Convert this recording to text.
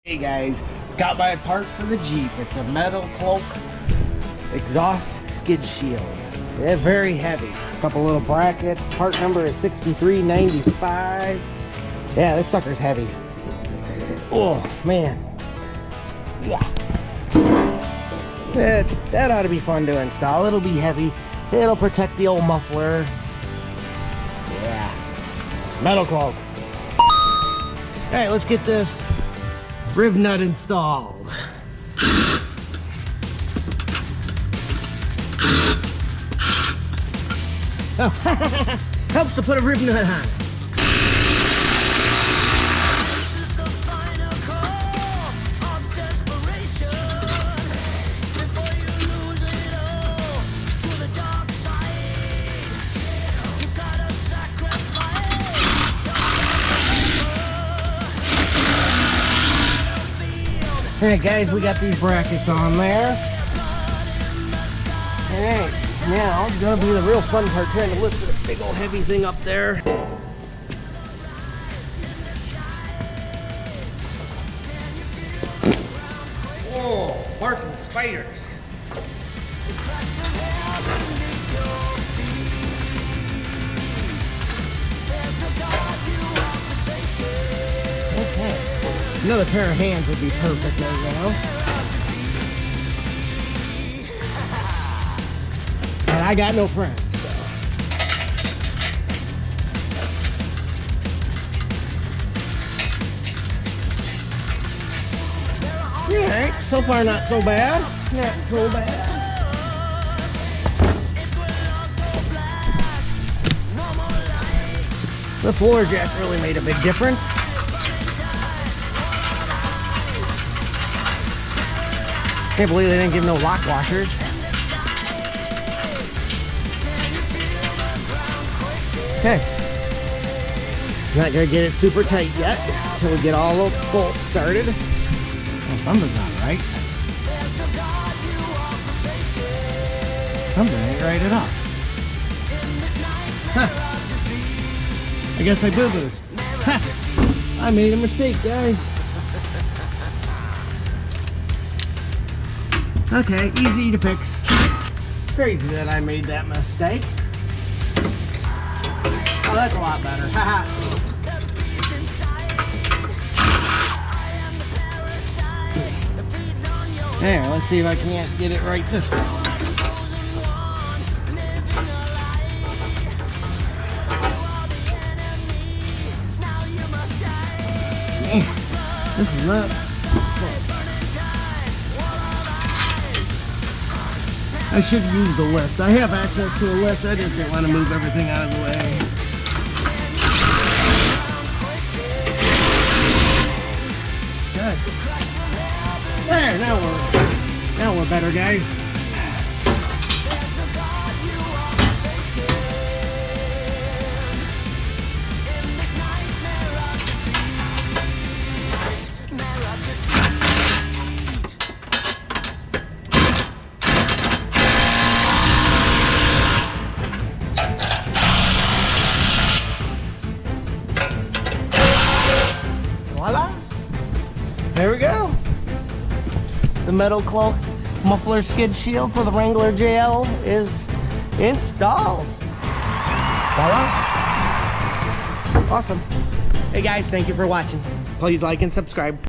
Hey guys, got my part for the Jeep. It's a Metalcloak exhaust skid shield. It's very heavy. A couple little brackets. Part number is 6395. Yeah, this sucker's heavy. Oh man. Yeah. That ought to be fun to install. It'll be heavy. It'll protect the old muffler. Yeah. Metalcloak. Alright, let's get this rib nut installed. Oh, helps to put a rib nut on it. Alright guys, we got these brackets on there. Alright, now it's gonna be the real fun part, trying to lift this big old heavy thing up there. Whoa, barking spiders. Okay. Another pair of hands would be perfect there, you know? And I got no friends, so. Alright, so far not so bad. Not so bad. The floor jack really made a big difference. Can't believe they didn't give no lock washers. Okay. Not gonna get it super tight yet until we get all the bolts started. Well, something's not right. Something ain't right at all. Huh. I guess I boo-booed. Ha! I made a mistake, guys. Okay, easy to fix. Crazy that I made that mistake. Oh, that's a lot better. Haha. There, let's see if I can't get it right this time. This is up. I should use the lift. I have access to a lift. I just didn't want to move everything out of the way. Good. There, now we're better, guys. Voila! There we go. The Metalcloak Muffler skid shield for the Wrangler JL is installed. Voila! Awesome. Hey guys, thank you for watching. Please like and subscribe.